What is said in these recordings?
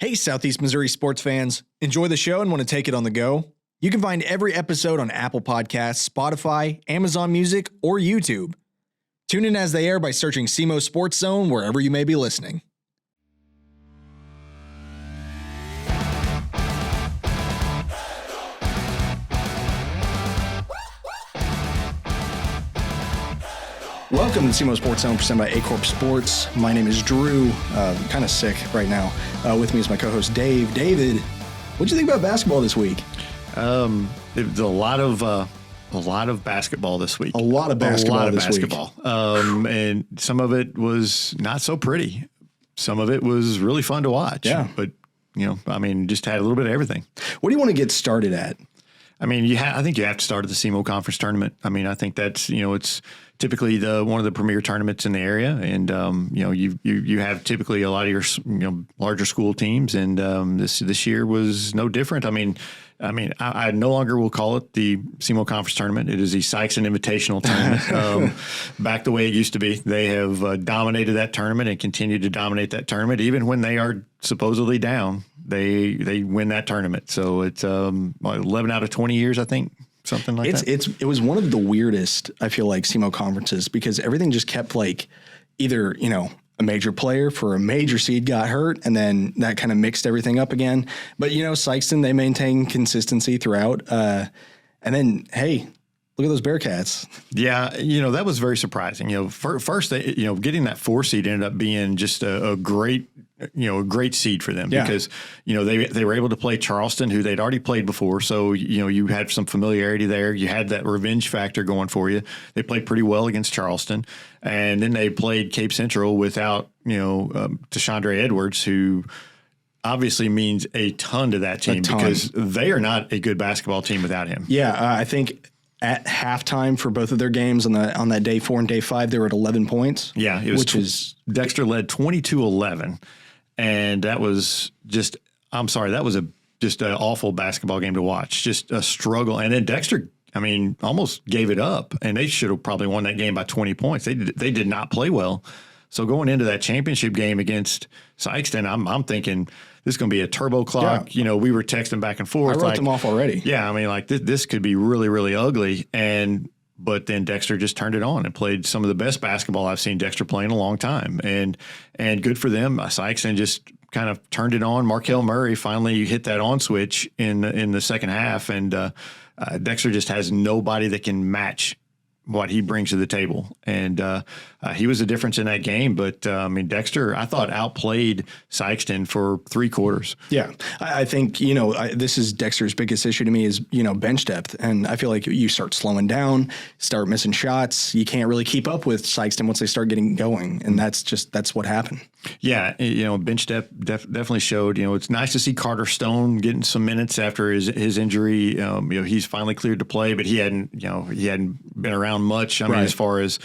Hey, Southeast Missouri sports fans. Enjoy the show and want to take it on the go? You can find every episode on Apple Podcasts, Spotify, Amazon Music, or YouTube. Tune in as they air by searching SEMO Sports Zone wherever you may be listening. Welcome to SEMO Sports Zone presented by A-Corp Sports. My name is Drew. I'm kind of sick right now. With me is my co-host Dave. David, what do you think about basketball this week? There's a lot of basketball this week. A lot of basketball this week. And some of it was not so pretty. Some of it was really fun to watch. Yeah. But, just had a little bit of everything. What do you want to get started at? I think you have to start at the SEMO Conference tournament. I think that's, it's typically one of the premier tournaments in the area. And, you have typically a lot of your, larger school teams. And this year was no different. I no longer will call it the SEMO Conference tournament. It is the Sykeston Invitational tournament. Back the way it used to be. They have dominated that tournament and continue to dominate that tournament. Even when they are supposedly down, they win that tournament. So it's 11 out of 20 years, I think, something like that. It was one of the weirdest, I feel like, SEMO conferences because everything just kept either, a major player for a major seed got hurt, and then that kind of mixed everything up again. But, Sykeston, they maintain consistency throughout. And then, hey, look at those Bearcats. Yeah, that was very surprising. First, getting that 4 seed ended up being just a great seed for them because, they were able to play Charleston, who they'd already played before. So, you had some familiarity there. You had that revenge factor going for you. They played pretty well against Charleston. And then they played Cape Central without, Deshandre Edwards, who obviously means a ton to that team because they are not a good basketball team without him. Yeah, I think at halftime for both of their games on that day 4 and day 5, they were at 11 points. Yeah, Dexter led 22-11. And that was just an awful basketball game to watch, just a struggle. And then Dexter, almost gave it up, and they should have probably won that game by 20 points. They did not play well. So going into that championship game against Sykeston, I'm thinking this is going to be a turbo clock. Yeah. We were texting back and forth. I wrote them off already. Yeah, this could be really, really ugly. But then Dexter just turned it on and played some of the best basketball I've seen Dexter play in a long time. And good for them. Sykeston just kind of turned it on. Markel Murray finally hit that on switch in the second half. And Dexter just has nobody that can match what he brings to the table. And he was a difference in that game. But, Dexter, I thought, outplayed Sykeston for 3 quarters. Yeah. I think, this is Dexter's biggest issue to me is, bench depth. And I feel like you start slowing down, start missing shots. You can't really keep up with Sykeston once they start getting going. And that's what happened. Yeah. Bench depth definitely showed. It's nice to see Carter Stone getting some minutes after his injury. He's finally cleared to play, but he hadn't been around much. Right. As far as,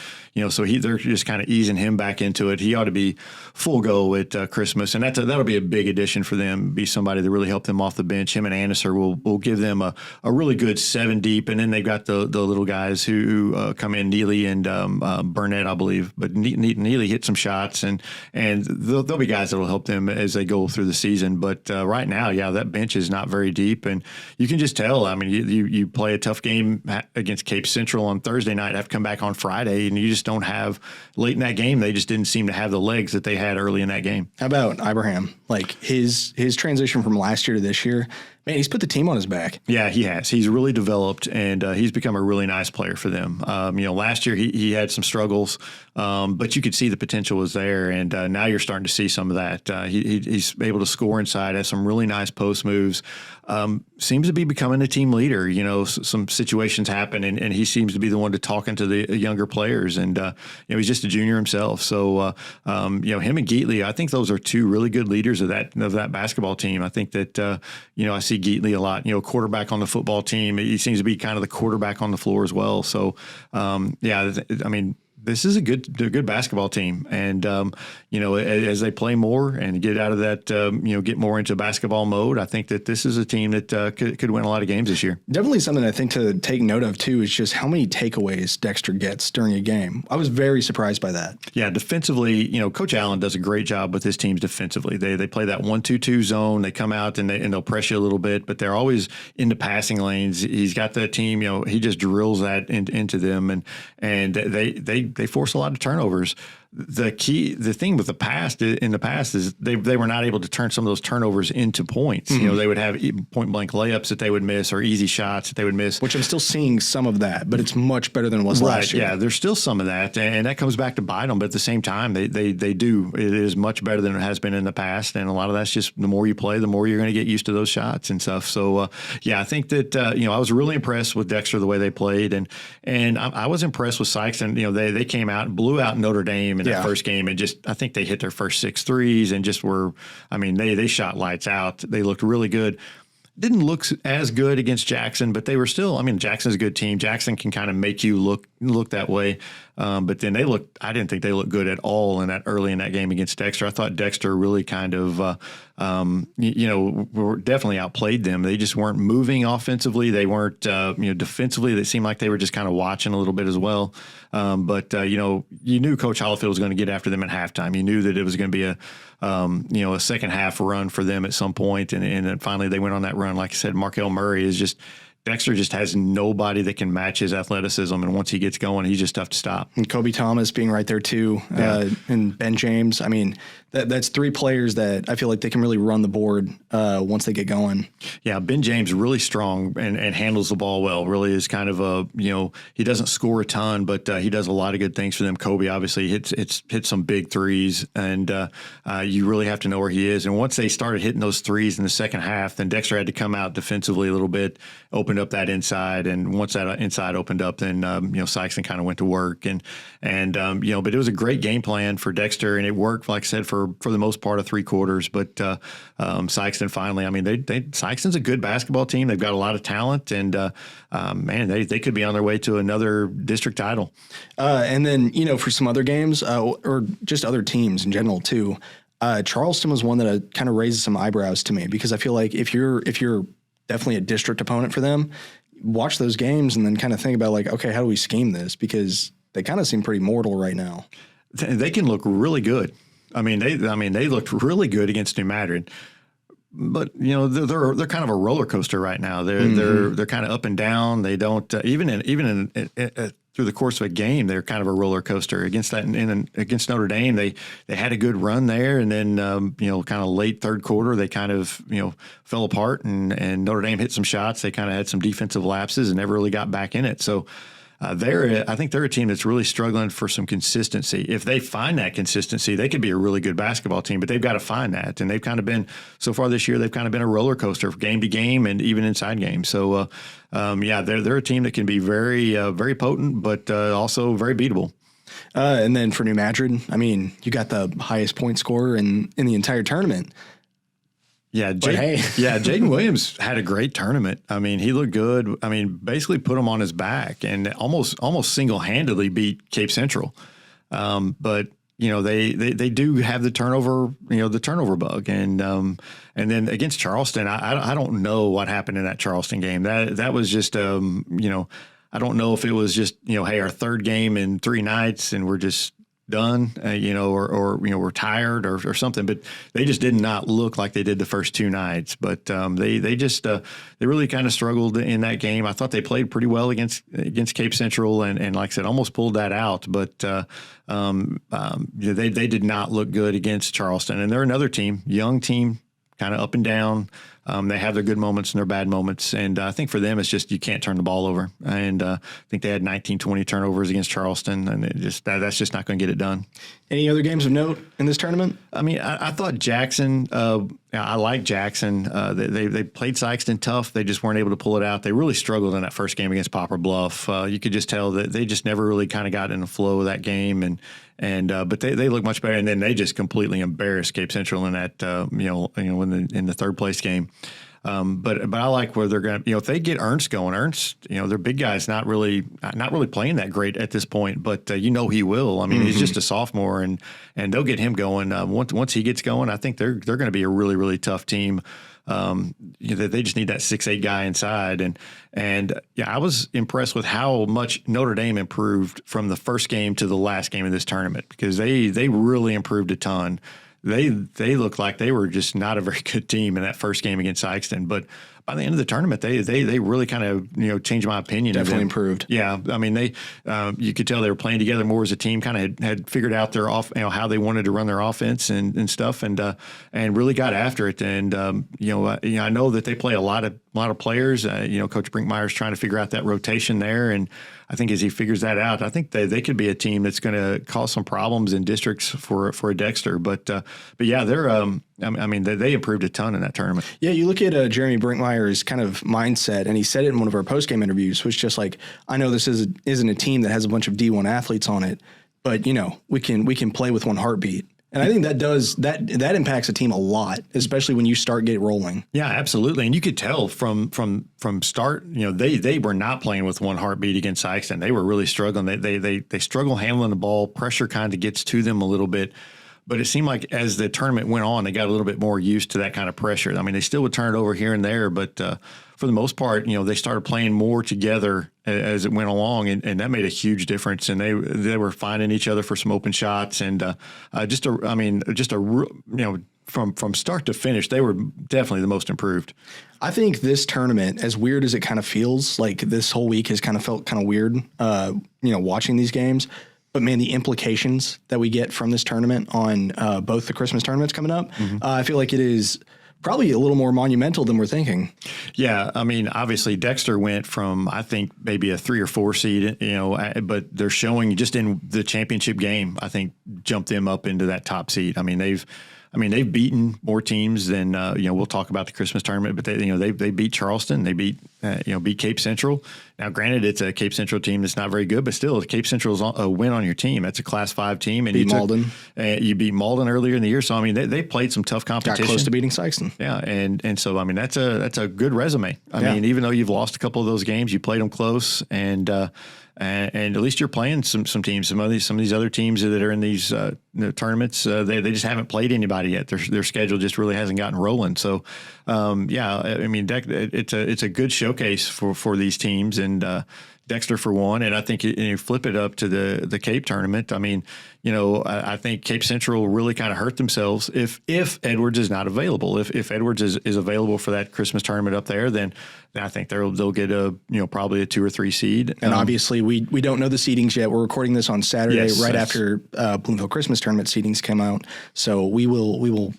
so they're just kind of easing him back into it. He ought to be full go at Christmas, and that'll be a big addition for them. Be somebody to really help them off the bench. Him and Anderson will give them a really good 7 deep, and then they've got the little guys who come in, Neely and Burnett, I believe. But Neely hit some shots, and there'll be guys that will help them as they go through the season. But right now, that bench is not very deep, and you can just tell. You play a tough game against Cape Central on Thursday night, have to come back on Friday, and you just don't have late in that game. They just didn't seem to have the legs that they had early in that game. How about Ibrahim? His transition from last year to this year, man, he's put the team on his back. Yeah, he has. He's really developed, and he's become a really nice player for them. Last year he had some struggles, but you could see the potential was there, and now you're starting to see some of that. He's able to score inside, has some really nice post moves. Seems to be becoming a team leader. Some situations happen, and he seems to be the one to talking to the younger players, and he's just a junior himself. So him and Geatley, I think those are 2 really good leaders of that basketball team. I think that I see Geatley a lot. Quarterback on the football team. He seems to be kind of the quarterback on the floor as well. So this is a good basketball team. And, as they play more and get out of that, get more into basketball mode, I think that this is a team that could win a lot of games this year. Definitely something I think to take note of, too, is just how many takeaways Dexter gets during a game. I was very surprised by that. Yeah, defensively, Coach Allen does a great job with his teams defensively. They play that 1-2-2 zone. They come out and they'll press you a little bit, but they're always in the passing lanes. He's got the team, he just drills that into them, and they force a lot of turnovers. The thing with in the past is they were not able to turn some of those turnovers into points. Mm-hmm. They would have point blank layups that they would miss or easy shots that they would miss. Which I'm still seeing some of that, but it's much better than it was last year. Yeah, there's still some of that, and that comes back to bite them. But at the same time, they do. It is much better than it has been in the past, and a lot of that's just the more you play, the more you're going to get used to those shots and stuff. So I think that I was really impressed with Dexter the way they played, and I was impressed with Sykes. And they came out and blew out Notre Dame in that first game, and I think they hit their first 6 threes and just were. They shot lights out. They looked really good. Didn't look as good against Jackson, but they were still. Jackson's a good team. Jackson can kind of make you look that way. But then I didn't think they looked good at all early in that game against Dexter. I thought Dexter really kind of, were definitely outplayed them. They just weren't moving offensively. They weren't, defensively. They seemed like they were just kind of watching a little bit as well. But you knew Coach Hollifield was going to get after them at halftime. You knew that it was going to be a second half run for them at some point. And then finally they went on that run. Like I said, Markel Murray is just, Dexter just has nobody that can match his athleticism, and once he gets going, he's just tough to stop. And Kobe Thomas being right there too, and Ben James. That's 3 players that I feel like they can really run the board once they get going. Yeah, Ben James really strong and handles the ball well. Really is kind of he doesn't score a ton, but he does a lot of good things for them. Kobe obviously hits some big threes, and you really have to know where he is. And once they started hitting those threes in the second half, then Dexter had to come out defensively a little bit, opened up that inside, and once that inside opened up, then Sykes kind of went to work, and but it was a great game plan for Dexter, and it worked, like I said, for the most part of 3 quarters. But Sykeston finally, Sykeston's a good basketball team. They've got a lot of talent, and they could be on their way to another district title. And then for some other games or just other teams in general too, Charleston was one that kind of raises some eyebrows to me, because I feel like if you're definitely a district opponent for them, watch those games and then kind of think about okay, how do we scheme this? Because they kind of seem pretty mortal right now. They can look really good. They looked really good against New Madrid, but they're kind of a roller coaster right now. They're kind of up and down. They don't even through the course of a game, they're kind of a roller coaster. Against against Notre Dame, they had a good run there, and then kind of late third quarter, they kind of fell apart, and Notre Dame hit some shots. They kind of had some defensive lapses and never really got back in it. So. I think they're a team that's really struggling for some consistency. If they find that consistency, they could be a really good basketball team, but they've got to find that. And they've kind of been, so far this year, they've kind of been a roller coaster game to game and even inside games. So, they're a team that can be very, very potent, but also very beatable. And then for New Madrid, you got the highest point scorer in the entire tournament. Yeah, Jaden Williams had a great tournament. He looked good. Basically put him on his back and almost single-handedly beat Cape Central. But they do have the turnover bug, and then against Charleston, I don't know what happened in that Charleston game. That was just I don't know if it was just hey, our 3rd game in 3 nights and we're just done, or we're tired or something, but they just did not look like they did the first 2 nights. But they really kind of struggled in that game. I thought they played pretty well against Cape Central, and like I said, almost pulled that out. But they did not look good against Charleston, and they're another team, young team, kind of up and down. They have their good moments and their bad moments. And I think for them, it's just you can't turn the ball over. And I think they had 19, 20 turnovers against Charleston, and that's just not going to get it done. Any other games of note in this tournament? I thought Jackson, I like Jackson. They played Sykeston tough. They just weren't able to pull it out. They really struggled in that first game against Poplar Bluff. You could just tell that they just never really kind of got in the flow of that game. But they look much better. And then they just completely embarrassed Cape Central in that, in the 3rd place game. But I like where they're going to, if they get Ernst going, their big guy's not really playing that great at this point, but he will. I mean, he's just a sophomore, and they'll get him going. Once he gets going, I think they're going to be a really, really tough team. They just need that 6'8" guy inside, and I was impressed with how much Notre Dame improved from the first game to the last game of this tournament, because they really improved a ton. They looked like they were just not a very good team in that first game against Ikeston, but by the end of the tournament, they really kind of changed my opinion. Definitely improved. Yeah, I mean you could tell they were playing together more as a team. Kind of had figured out their how they wanted to run their offense and stuff, and really got after it. And I know that they play a lot of players. Coach Brinkmeyer's trying to figure out that rotation there, and I think as he figures that out, I think they could be a team that's going to cause some problems in districts for a Dexter. But yeah, they're they improved a ton in that tournament. Yeah, you look at Jeremy Brinkmeyer's kind of mindset, and he said it in one of our post-game interviews, was just like, I know this isn't a team that has a bunch of D1 athletes on it, but we can play with one heartbeat. And I think that impacts a team a lot, especially when you start get rolling. Yeah, absolutely. And you could tell from start, they were not playing with one heartbeat against Ikeston. They were really struggling. They struggle handling the ball. Pressure kind of gets to them a little bit. But it seemed like as the tournament went on, they got a little bit more used to that kind of pressure. I mean, they still would turn it over here and there, but for the most part, they started playing more together as it went along, and that made a huge difference. And they were finding each other for some open shots, and from start to finish, they were definitely the most improved. I think this tournament, as weird as it kind of feels, like this whole week has kind of felt kind of weird, watching these games. But, man, the implications that we get from this tournament on both the Christmas tournaments coming up, I feel like it is probably a little more monumental than we're thinking. Yeah, I mean, obviously Dexter went from, I think, maybe a 3 or 4 seed, but they're showing just in the championship game, I think, jumped them up into that top seed. I mean, they've beaten more teams than we'll talk about the Christmas tournament, but they beat Charleston, they beat Cape Central. Now, granted, it's a Cape Central team that's not very good, but still, Cape Central's a win on your team. That's a Class 5 team, and you beat Malden earlier in the year. So I mean, they played some tough competition. Got close to beating Sykeston. Yeah, and so I mean, that's a good resume. I mean, even though you've lost a couple of those games, you played them close, and at least you're playing some teams. Some of these other teams that are in these tournaments, they just haven't played anybody yet. Their schedule just really hasn't gotten rolling. So, I mean, it's a good showcase for these teams, and Dexter for one. And I think you flip it up to the Cape tournament. I mean, I think Cape Central really kind of hurt themselves if Edwards is not available. If Edwards is available for that Christmas tournament up there, then I think they'll get probably a 2 or 3 seed. And obviously we don't know the seedings yet. We're recording this on Saturday, after Bloomfield Christmas tournament seedings come out. So we will.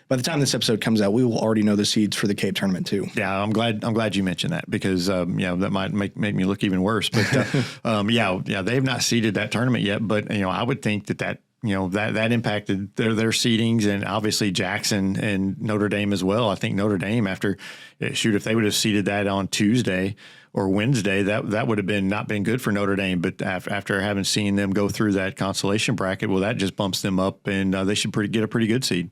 By the time this episode comes out, we will already know the seeds for the Cape tournament too. Yeah, I'm glad you mentioned that, because that might make me look even worse. But they have not seeded that tournament yet. But I would think that impacted their seedings, and obviously Jackson and Notre Dame as well. I think Notre Dame, if they would have seeded that on Tuesday or Wednesday, that would have not been good for Notre Dame. But after having seen them go through that consolation bracket, well, that just bumps them up, and they should get a pretty good seed.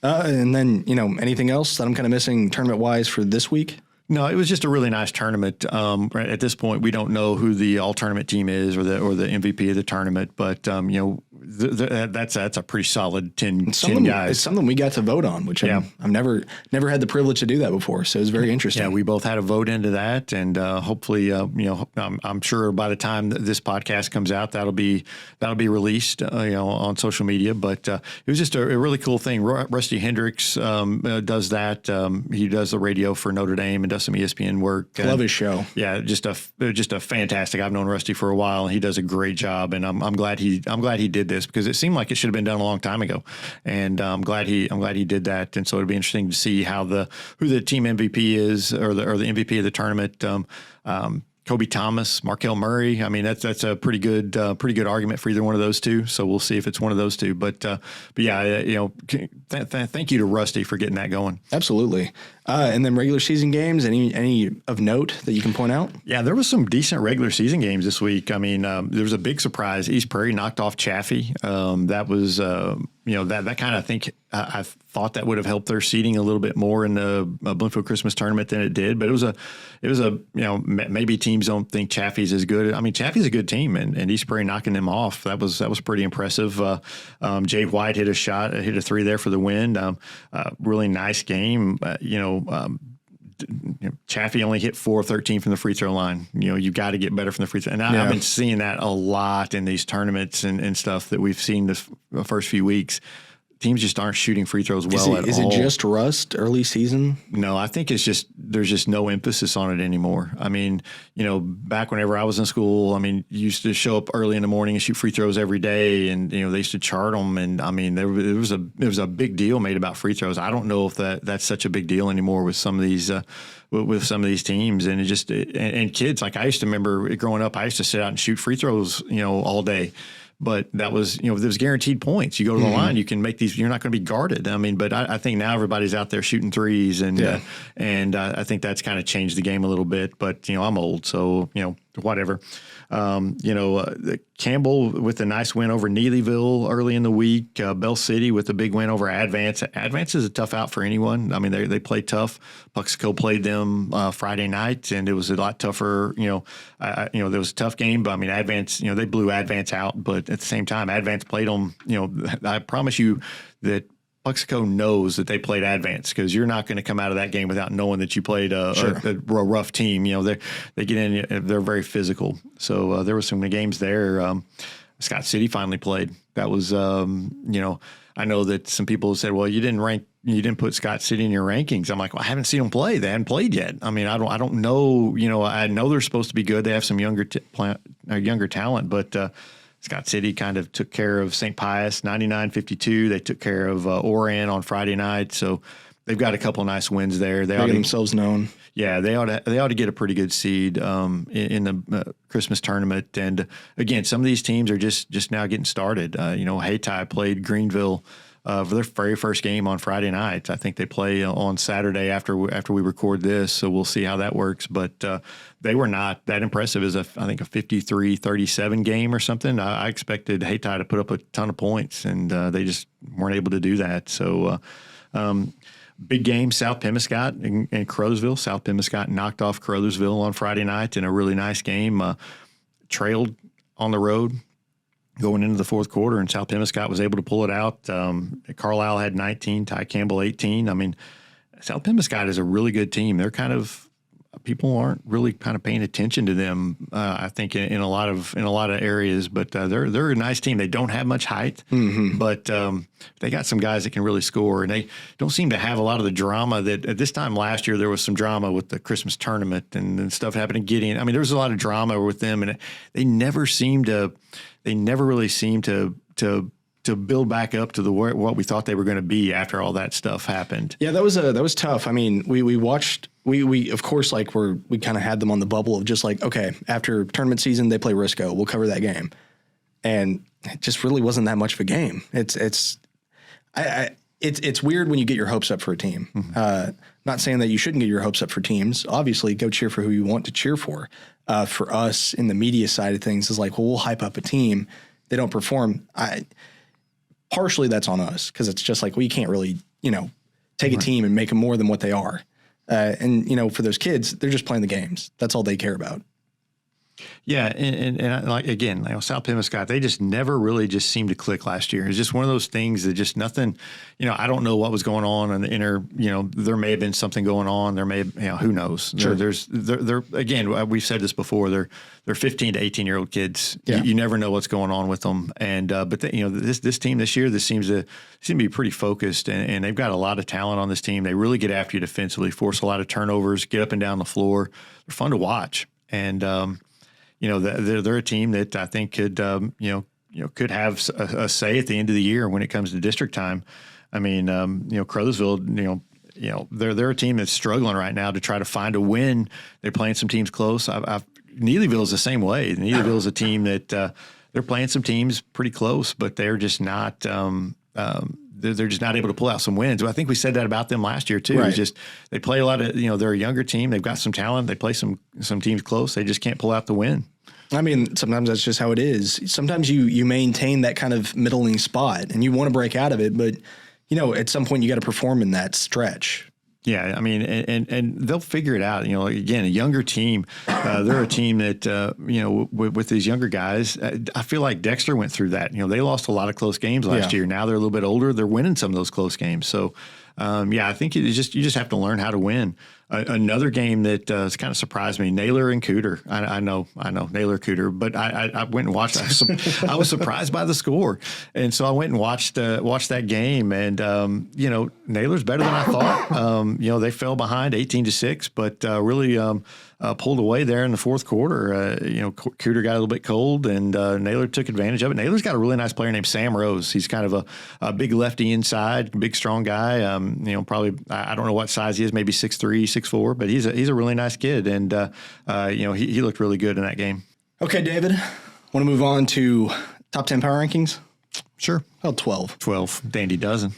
And then, anything else that I'm kind of missing tournament-wise for this week? No, it was just a really nice tournament. At this point, we don't know who the all-tournament team is or the MVP of the tournament, but that's a pretty solid 10 guys. It's something we got to vote on, which I've never had the privilege to do that before, so it's very interesting. Yeah, we both had a vote into that, and hopefully, I'm sure by the time that this podcast comes out, that'll be released, on social media. But it was just a really cool thing. Rusty Hendricks does that. He does the radio for Notre Dame and does some ESPN work. Love his show. Yeah, just a fantastic. I've known Rusty for a while, and he does a great job. And I'm glad he did this, because it seemed like it should have been done a long time ago. And I'm glad he did that. And so it'll be interesting to see who the team MVP is, or the MVP of the tournament. Kobe Thomas, Markel Murray. I mean, that's a pretty good argument for either one of those two. So we'll see if it's one of those two. But yeah, thank you to Rusty for getting that going. Absolutely. And then regular season games, any of note that you can point out? Yeah, there was some decent regular season games this week. I mean, there was a big surprise. East Prairie knocked off Chaffee. That was, that kind of I thought that would have helped their seeding a little bit more in the Bloomfield Christmas tournament than it did. But it was maybe teams don't think Chaffee's as good. I mean, Chaffee's a good team, and East Prairie knocking them off, that was pretty impressive. Jay White hit a 3 there for the win. Really nice game. Chaffee only hit 4 of 13 from the free throw line. You got to get better from the free throw. And I've been seeing that a lot in these tournaments and stuff that we've seen the first few weeks. Teams just aren't shooting free throws well at all. Is it just rust early season? No, I think there's just no emphasis on it anymore. I mean, back whenever I was in school, I mean, you used to show up early in the morning and shoot free throws every day, and they used to chart them. And I mean, it was a big deal made about free throws. I don't know if that's such a big deal anymore with some of these teams, and and kids. Like I used to remember growing up, I used to sit out and shoot free throws, all day. But that was, there was guaranteed points. You go to the line, you can make these. You're not going to be guarded. I mean, but I think now everybody's out there shooting threes, and I think that's kind of changed the game a little bit. But I'm old, so whatever. Campbell with a nice win over Neelyville early in the week. Bell City with a big win over Advance. Advance is a tough out for anyone. I mean, they play tough. Puxico played them Friday night, and it was a lot tougher. There was a tough game, but I mean, Advance. They blew Advance out, but at the same time, Advance played them. I promise you that Puxico knows that they played Advance, because you're not going to come out of that game without knowing that you played a rough team. They get in, they're very physical. So there were some games there. Scott City finally played. That was, I know that some people said, well, you didn't put Scott City in your rankings. I'm like, well, I haven't seen them play. They hadn't played yet. I mean, I don't know. I know they're supposed to be good. They have some younger talent, but Scott City kind of took care of St. Pius 99-52. They took care of Oran on Friday night. So they've got a couple of nice wins there. They making themselves known. Yeah, they ought to get a pretty good seed in the Christmas tournament. And again, some of these teams are just now getting started. Hayti played Greenville for their very first game on Friday night. I think they play on Saturday after we record this, so we'll see how that works. But they were not that impressive as I think a 53-37 game or something. I expected Hayti to put up a ton of points, and they just weren't able to do that. So big game, South Pemiscot and Crothersville. South Pemiscot knocked off Crothersville on Friday night in a really nice game. Trailed on the road going into the fourth quarter, and South Pemiscot was able to pull it out. Carlisle had 19, Ty Campbell 18. I mean, South Pemiscot is a really good team. They're people aren't really kind of paying attention to them. I think in a lot of areas, but they're a nice team. They don't have much height, but they got some guys that can really score, and they don't seem to have a lot of the drama that at this time last year there was some drama with the Christmas tournament and stuff happened in Gideon. I mean, there was a lot of drama with them, and they never really seemed to build back up to what we thought they were going to be after all that stuff happened. Yeah, that was tough. I mean, we watched. We of course we kind of had them on the bubble of just like, okay, after tournament season they play Risco, we'll cover that game, and it just really wasn't that much of a game. It's weird when you get your hopes up for a team. Not saying that you shouldn't get your hopes up for teams. Obviously, go cheer for who you want to cheer for. For us in the media side of things is like, well, we'll hype up a team. They don't perform. Partially that's on us, because it's just like we can't really take a team and make them more than what they are. And for those kids, they're just playing the games. That's all they care about. Yeah, and like again, South Pemiscot, they just never really just seemed to click last year. It's just one of those things that just nothing. I don't know what was going on in the inner. There may have been something going on. There may have, who knows? Sure. They're again, we've said this before. They're 15 to 18-year-old kids. Yeah. You never know what's going on with them. And but this team this year, this seems to be pretty focused, and they've got a lot of talent on this team. They really get after you defensively, force a lot of turnovers, get up and down the floor. They're fun to watch, and they're a team that I think could could have a say at the end of the year when it comes to district time. I mean, Crothersville, they're a team that's struggling right now to try to find a win. They're playing some teams close. Neelyville is the same way. Neelyville is a team that they're playing some teams pretty close, but they're just not. they're just not able to pull out some wins. But I think we said that about them last year too. Right. It's just they play a lot of, they're a younger team. They've got some talent. They play some teams close. They just can't pull out the win. I mean, sometimes that's just how it is. Sometimes you maintain that kind of middling spot and you want to break out of it, but at some point you got to perform in that stretch. Yeah, I mean, and they'll figure it out. Again, a younger team, they're a team that, with these younger guys, I feel like Dexter went through that. They lost a lot of close games last year. Now they're a little bit older. They're winning some of those close games. So, I think you just have to learn how to win. Another game that has kind of surprised me, Naylor and Cooter. I know, Naylor Cooter, but I went and watched. I was surprised by the score, and so I went and watched that game. And Naylor's better than I thought. They fell behind 18-6, but really pulled away there in the fourth quarter. Cooter got a little bit cold, and Naylor took advantage of it. Naylor's got a really nice player named Sam Rose. He's kind of a big lefty inside, big strong guy. Probably I don't know what size he is, maybe 6'3", 6'4", but he's a really nice kid, and he looked really good in that game. Okay, David, want to move on to top 10 power rankings? Sure. Oh, 12. 12, dandy dozen.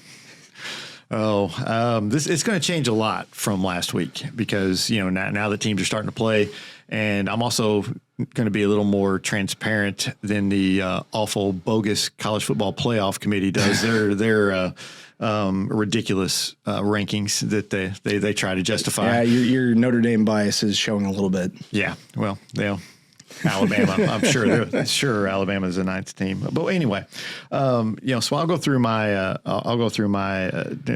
It's going to change a lot from last week because now the teams are starting to play, and I'm also going to be a little more transparent than the awful bogus college football playoff committee does. Their ridiculous rankings that they try to justify. Yeah, your Notre Dame bias is showing a little bit. Yeah, well, Alabama, I'm sure Alabama's the ninth team. But anyway, so I'll go through my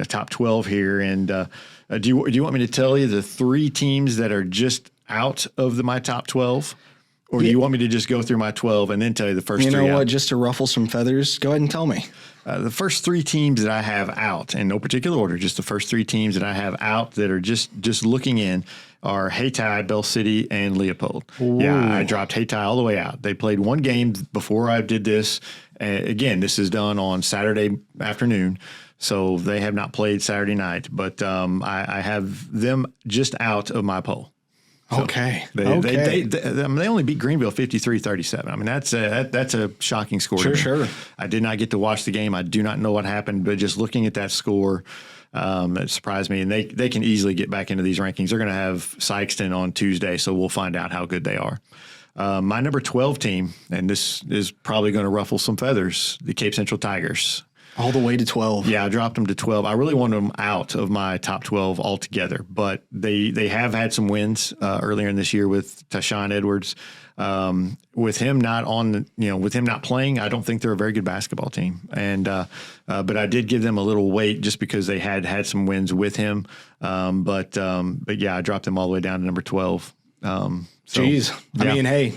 top 12 here. And do you want me to tell you the three teams that are just out of my top 12? Or do you want me to just go through my 12 and then tell you the first three out? You know what? Just to ruffle some feathers, go ahead and tell me. The first three teams that I have out, in no particular order, just the first three teams that I have out that are just looking in are Hayti, Bell City, and Leopold. Ooh. Yeah, I dropped Hayti all the way out. They played one game before I did this. Again, this is done on Saturday afternoon, so they have not played Saturday night. But I have them just out of my poll. So okay. They only beat Greenville 53-37. I mean, that's a shocking score. Sure. I did not get to watch the game. I do not know what happened, but just looking at that score, it surprised me. And they can easily get back into these rankings. They're going to have Sykeston on Tuesday, so we'll find out how good they are. My number 12 team, and this is probably going to ruffle some feathers, the Cape Central Tigers. All the way to 12. Yeah, I dropped them to 12. I really wanted them out of my top 12 altogether, but they have had some wins earlier in this year with Tashawn Edwards. With him not playing, I don't think they're a very good basketball team. And but I did give them a little weight just because they had some wins with him. But yeah, I dropped them all the way down to number 12. Jeez. Yeah. I mean, hey,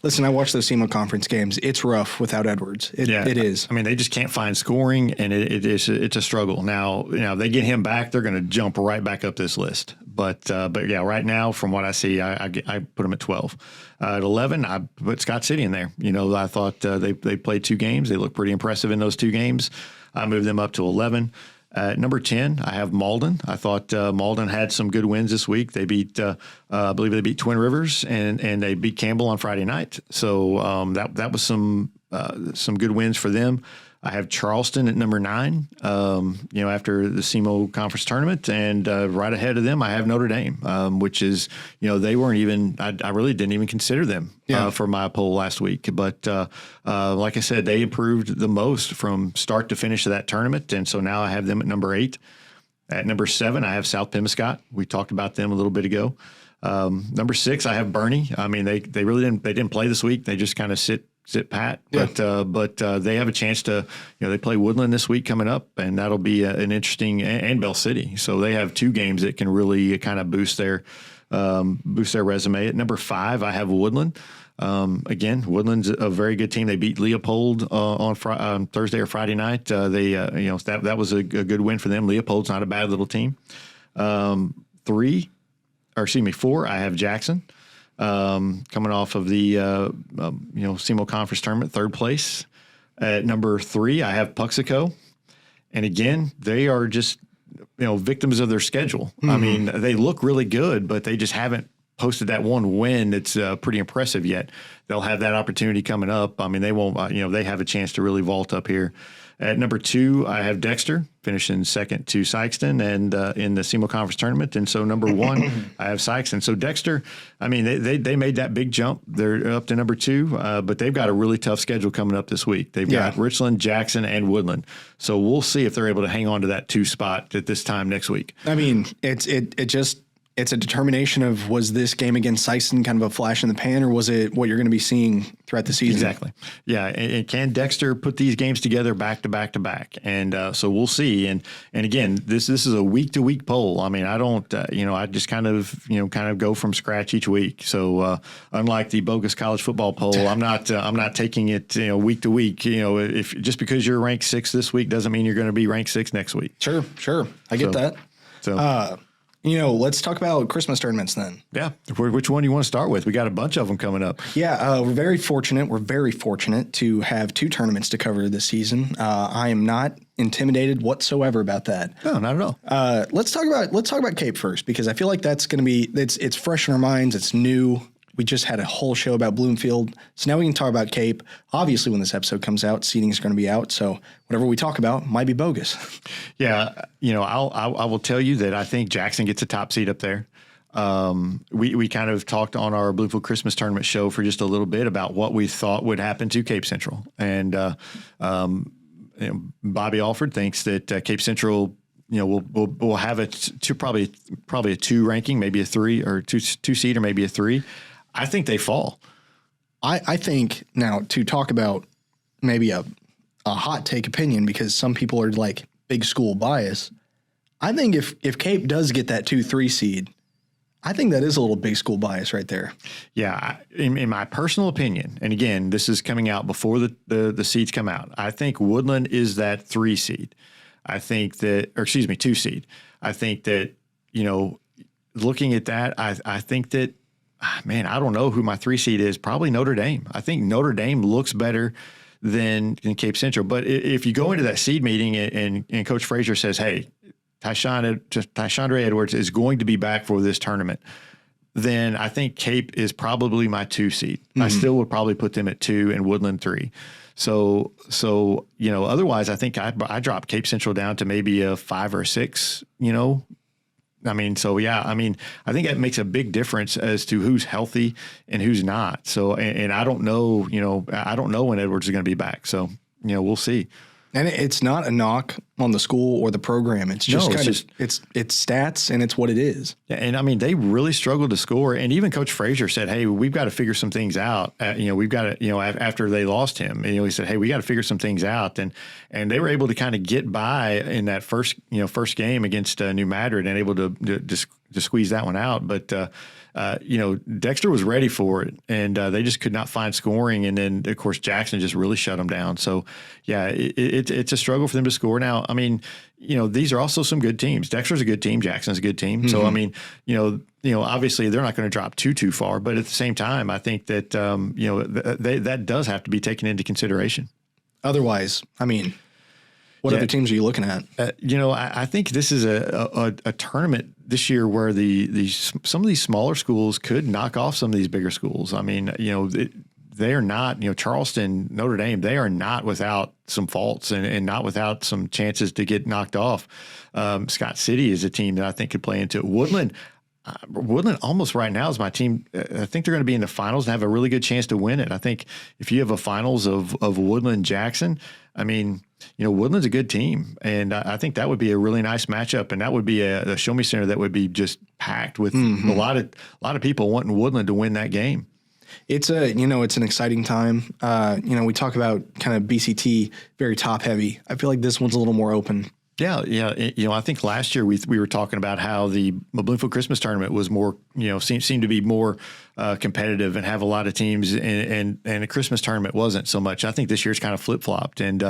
Listen, I watched those SEMO Conference games. It's rough without Edwards. It is. I mean, they just can't find scoring, and it's a struggle. Now, they get him back, they're going to jump right back up this list. But yeah, right now, from what I see, I put them at 12. At 11, I put Scott City in there. I thought they played two games. They looked pretty impressive in those two games. I moved them up to 11. At number 10, I have Malden. I thought Malden had some good wins this week. They beat, I believe they beat Twin Rivers and they beat Campbell on Friday night. So that was some good wins for them. I have Charleston at number 9, after the SEMO Conference tournament, and right ahead of them, I have Notre Dame, which is, they weren't even, I really didn't even consider them for my poll last week. But like I said, they improved the most from start to finish of that tournament. And so now I have them at number 8. At number 7, I have South Pemiscot. We talked about them a little bit ago. Number 6, I have Bernie. I mean, they didn't play this week. They just kind of sit pat, but they have a chance to, they play Woodland this week coming up, and that'll be an interesting, and Bell City. So they have two games that can really kind of boost their resume. At number 5, I have Woodland. Again, Woodland's a very good team. They beat Leopold on Thursday or Friday night. That was a good win for them. Leopold's not a bad little team. 4, I have Jackson. Coming off of the SEMO Conference tournament, 3rd place. At number 3, I have Puxico, and again, they are just victims of their schedule. Mm-hmm. I mean, they look really good, but they just haven't posted that one win that's pretty impressive yet. They'll have that opportunity coming up. I mean, they won't. They have a chance to really vault up here. At number 2, I have Dexter finishing second to Sykeston and in the SEMO Conference tournament. And so number 1, I have Sykeston. So Dexter, I mean, they made that big jump. They're up to number 2, but they've got a really tough schedule coming up this week. They've got Richland, Jackson, and Woodland. So we'll see if they're able to hang on to that 2 spot at this time next week. I mean, it's a determination of, was this game against Sykeston kind of a flash in the pan, or was it what you're going to be seeing throughout the season? Exactly. Yeah. And can Dexter put these games together back to back to back? And so we'll see. And again, this is a week to week poll. I mean, I don't, I just kind of go from scratch each week. So unlike the bogus college football poll, I'm not taking it, week to week. If just because you're ranked 6 this week doesn't mean you're going to be ranked 6 next week. Sure. I get that. So. Let's talk about Christmas tournaments then. Yeah. Which one do you want to start with? We got a bunch of them coming up. Yeah. We're very fortunate to have 2 tournaments to cover this season. I am not intimidated whatsoever about that. No, not at all. Let's talk about Cape first, because I feel like that's going to be, it's fresh in our minds. It's new. We just had a whole show about Bloomfield. So now we can talk about Cape. Obviously, when this episode comes out, seating is going to be out. So whatever we talk about might be bogus. Yeah. I will tell you that I think Jackson gets a top seed up there. We kind of talked on our Bloomfield Christmas tournament show for just a little bit about what we thought would happen to Cape Central. And Bobby Alford thinks that Cape Central, we'll have probably a 2 ranking, maybe a 3 or 2 seed, or maybe a 3. I think they fall. I think now, to talk about maybe a hot take opinion, because some people are like big school bias. I think if Cape does get that 2-3 seed, I think that is a little big school bias right there. Yeah, in my personal opinion, and again, this is coming out before the seeds come out, I think Woodland is that 3 seed. I think that, 2 seed. I think that, looking at that, I think that, man, I don't know who my 3 seed is. Probably Notre Dame. I think Notre Dame looks better than Cape Central. But if you go into that seed meeting and Coach Frazier says, hey, Tyshandre Edwards is going to be back for this tournament, then I think Cape is probably my 2 seed. Mm-hmm. I still would probably put them at 2 and Woodland 3. So otherwise I think I drop Cape Central down to maybe a 5 or 6, I think that makes a big difference as to who's healthy and who's not. So, and I don't know, I don't know when Edwards is going to be back. So, we'll see. And it's not a knock on the school or the program. It's just it's stats, and it's what it is. Yeah, and they really struggled to score. And even Coach Frazier said, "Hey, we've got to figure some things out." We've got to, after they lost him, he said, "Hey, we got to figure some things out." And they were able to kind of get by in that first game against New Madrid, and able to squeeze that one out. But Dexter was ready for it, and they just could not find scoring. And then, of course, Jackson just really shut them down. So, yeah, it's a struggle for them to score. Now, these are also some good teams. Dexter's a good team. Jackson's a good team. Mm-hmm. So, obviously they're not going to drop too far. But at the same time, I think that, that does have to be taken into consideration. Otherwise, what other teams are you looking at? I think this is a tournament this year where some of these smaller schools could knock off some of these bigger schools. They are not, Charleston, Notre Dame, they are not without some faults and not without some chances to get knocked off. Scott City is a team that I think could play into it. Woodland almost right now is my team. I think they're going to be in the finals and have a really good chance to win it. I think if you have a finals of Woodland Jackson, Woodland's a good team, and I think that would be a really nice matchup, and that would be a Show Me Center that would be just packed with a lot of people wanting Woodland to win that game. It's an exciting time. We talk about kind of BCT very top heavy. I feel like this one's a little more open. Yeah. I think last year we were talking about how the Bloomfield Christmas tournament was more, seemed to be more competitive and have a lot of teams, and the Christmas tournament wasn't so much. I think this year's kind of flip flopped, and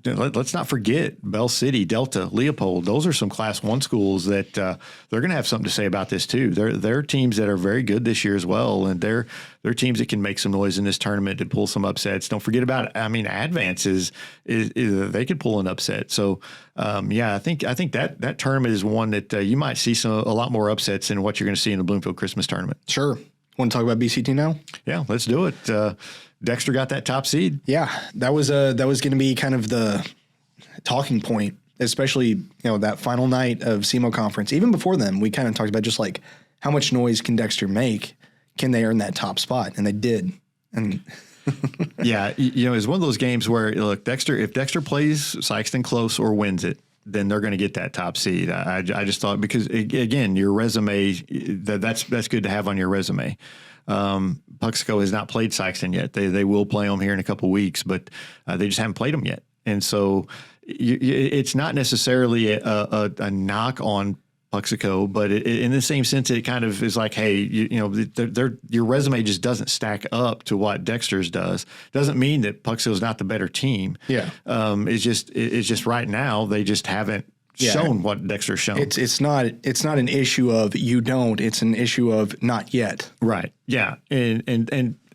let's not forget Bell City, Delta, Leopold. Those are some Class 1 schools that they're going to have something to say about this too. They're teams that are very good this year as well, and they're teams that can make some noise in this tournament and pull some upsets. Don't forget about Advance is they could pull an upset. So I think that tournament is one that you might see a lot more upsets than what you're going to see in the Bloomfield Christmas tournament. Sure. Want to talk about BCT now? Yeah, let's do it. Dexter got that top seed. Yeah, that was going to be kind of the talking point, especially that final night of SEMO Conference. Even before then, we kind of talked about just like how much noise can Dexter make? Can they earn that top spot? And they did. And yeah, it's one of those games where look, if Dexter plays Sykeston close or wins it, then they're going to get that top seed. I just thought because again, your resume that's good to have on your resume. Puxico has not played Sykeston yet. They will play them here in a couple of weeks, but they just haven't played them yet. And so it's not necessarily a knock on Puxico, but in the same sense, it kind of is like, hey, your resume just doesn't stack up to what Dexter's does. Doesn't mean that Puxico's not the better team. Yeah, it's just right now they just haven't shown what Dexter's shown. It's not an issue of you don't. It's an issue of not yet. Right. Yeah.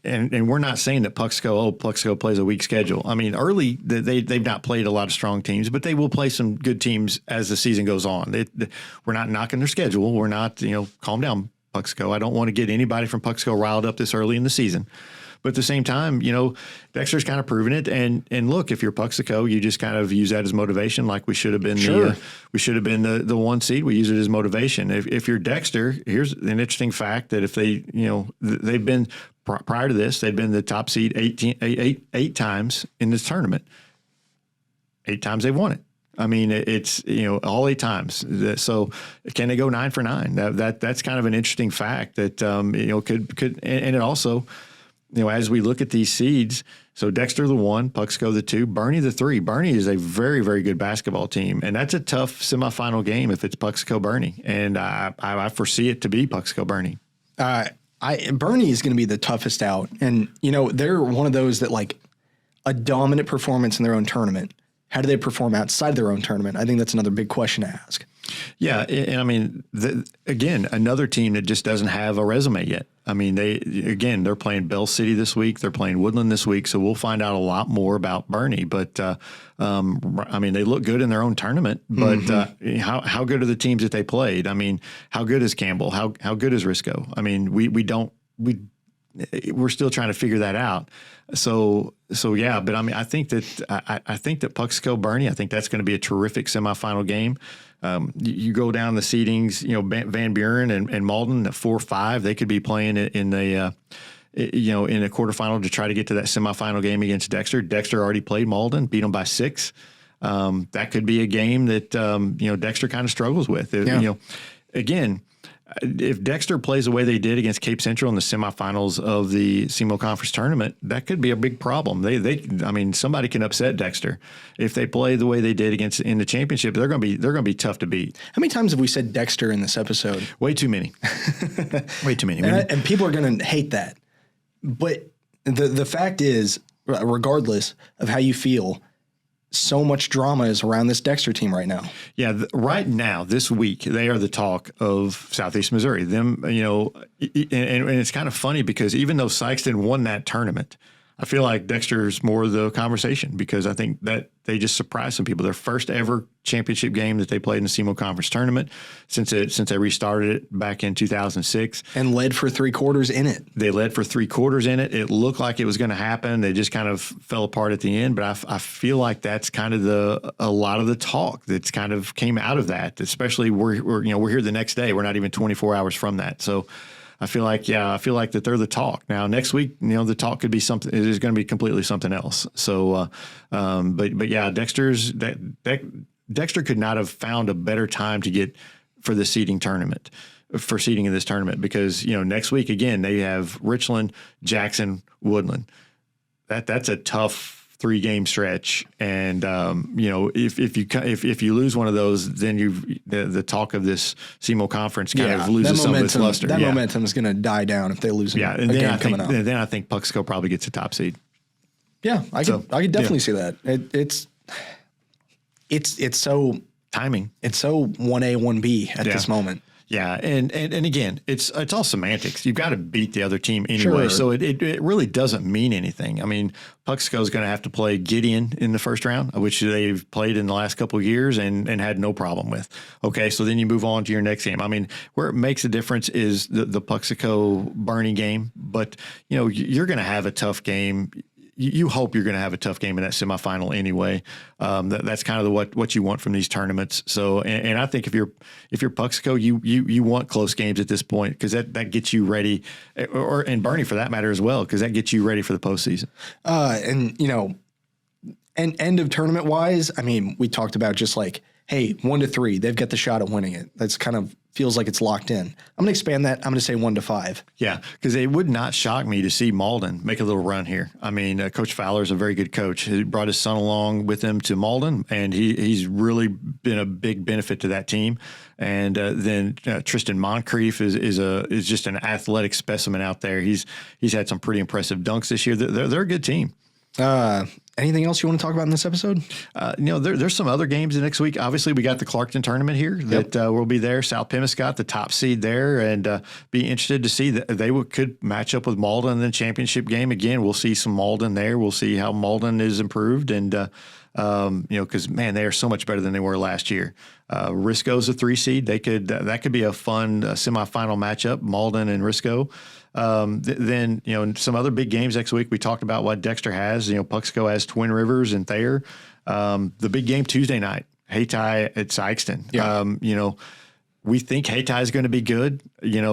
And we're not saying that Puxico plays a weak schedule. I mean, early they've not played a lot of strong teams, but they will play some good teams as the season goes on. We're not knocking their schedule. We're not, calm down, Puxico. I don't want to get anybody from Puxico riled up this early in the season. But at the same time, Dexter's kind of proven it. And look, if you're Puxico, you just kind of use that as motivation, like we should have been. Sure. We should have been the one seed. We use it as motivation. If you're Dexter, here's an interesting fact that if they, they've been prior to this, they'd been the top seed eight times in this tournament. 8 times they've won it. I mean, it's all 8 times. So can they go 9 for 9? That's kind of an interesting fact that could and it also. As we look at these seeds, so Dexter the 1, Puxico the 2, Bernie the 3. Bernie is a very, very good basketball team, and that's a tough semifinal game if it's Puxico Bernie, and I foresee it to be Puxico Bernie. Bernie is going to be the toughest out, and they're one of those that like a dominant performance in their own tournament. How do they perform outside their own tournament? I think that's another big question to ask. Yeah, and I mean, again, another team that just doesn't have a resume yet. I mean, they're playing Bell City this week. They're playing Woodland this week, so we'll find out a lot more about Bernie. But I mean, they look good in their own tournament. But how good are the teams that they played? I mean, how good is Campbell? How good is Risco? I mean, we're still trying to figure that out. So yeah, but I mean, I think that Puxico Bernie, I think that's going to be a terrific semifinal game. You go down the seedings, Van Buren and Malden at 4-5, they could be playing in the in a quarterfinal to try to get to that semifinal game against Dexter. Dexter already played Malden, beat them by 6. That could be a game that Dexter kind of struggles with. Again, if Dexter plays the way they did against Cape Central in the semifinals of the SEMO Conference tournament, that could be a big problem. I mean, somebody can upset Dexter if they play the way they did in the championship. They're going to be tough to beat. How many times have we said Dexter in this episode? Way too many. Way too many. And people are going to hate that. But the fact is, regardless of how you feel, so much drama is around this Dexter team right now. Yeah, right now, this week, they are the talk of Southeast Missouri. Them, and it's kind of funny because even though Sykeston won that tournament, I feel like Dexter's more the conversation because I think that they just surprised some people. Their first ever championship game that they played in the SEMO Conference tournament since they restarted it back in 2006. And led for 3 quarters in it. They led for 3 quarters in it. It looked like it was going to happen. They just kind of fell apart at the end. But I feel like that's kind of a lot of the talk that's kind of came out of that. Especially we're here the next day. We're not even 24 hours from that. So I feel like that they're the talk. Now next week, the talk could be something. It is going to be completely something else. So, but yeah, Dexter could not have found a better time to get for the seeding in this tournament because next week again they have Richland, Jackson, Woodland. That's a tough 3-game stretch, and if you lose one of those, then the talk of this SEMO Conference kind of loses some of its luster. That momentum is going to die down if they lose. Yeah, and then I think Puxico probably gets a top seed. Yeah, I could definitely see that. It's so timing. It's so 1A 1B at this moment. Yeah, and again, it's all semantics. You've got to beat the other team anyway, Sure. so it really doesn't mean anything. I mean, Puxico is going to have to play Gideon in the first round, which they've played in the last couple of years and had no problem with. Okay, so then you move on to your next game. I mean, where it makes a difference is the Puxico Bernie game, but you're going to have a tough game. You hope you're going to have a tough game in that semifinal anyway. That's kind of what you want from these tournaments. So, and I think if you're Puxico, you want close games at this point because that gets you ready, and Bernie for that matter as well, because that gets you ready for the postseason. And end of tournament wise, I mean, we talked about just like, hey, 1-3, they've got the shot at winning it. That's kind of feels like it's locked in. I'm going to expand that. I'm going to say 1-5. Yeah, because it would not shock me to see Malden make a little run here. I mean, Coach Fowler is a very good coach. He brought his son along with him to Malden, and he's really been a big benefit to that team. And then Tristan Moncrief is just an athletic specimen out there. He's had some pretty impressive dunks this year. They're a good team. Anything else you want to talk about in this episode? There's some other games next week. Obviously, we got the Clarkton tournament here that will be there. South Pemiscot, the top seed there, and be interested to see that they could match up with Malden in the championship game. Again, we'll see some Malden there. We'll see how Malden is improved, and because man, they are so much better than they were last year. Risco's a 3 seed. That could be a fun semifinal matchup. Malden and Risco. Then some other big games next week. We talked about what Dexter has. Puxico has Twin Rivers and Thayer. The big game Tuesday night, Hayti at Sykeston. Yeah. We think Hayti is going to be good.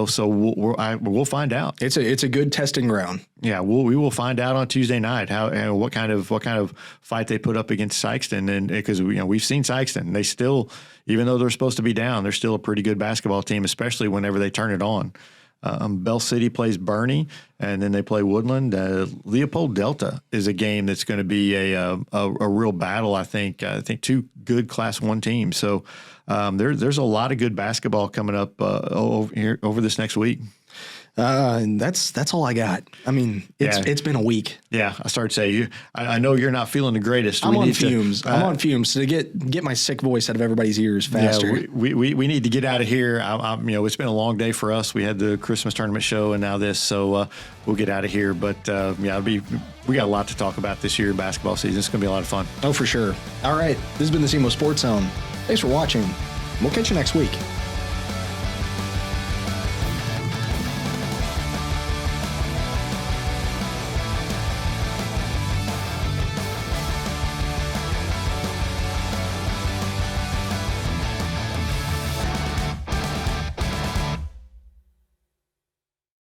So we'll find out. It's a good testing ground. Yeah, we will find out on Tuesday night how and what kind of fight they put up against Sykeston, and because we've seen Sykeston, they still, even though they're supposed to be down, they're still a pretty good basketball team, especially whenever they turn it on. Bell City plays Bernie, and then they play Woodland. Leopold Delta is a game that's going to be a real battle. I think 2 good Class 1 teams. So there's a lot of good basketball coming up over this next week. And that's all I got. I mean, it's been a week. Yeah, I started to say I know you're not feeling the greatest. I'm on fumes. I'm on fumes to get my sick voice out of everybody's ears faster. Yeah, we need to get out of here. It's been a long day for us. We had the Christmas tournament show and now this, so we'll get out of here. But we got a lot to talk about this year basketball season. It's going to be a lot of fun. Oh, for sure. All right, this has been the SEMO Sports Zone. Thanks for watching. We'll catch you next week.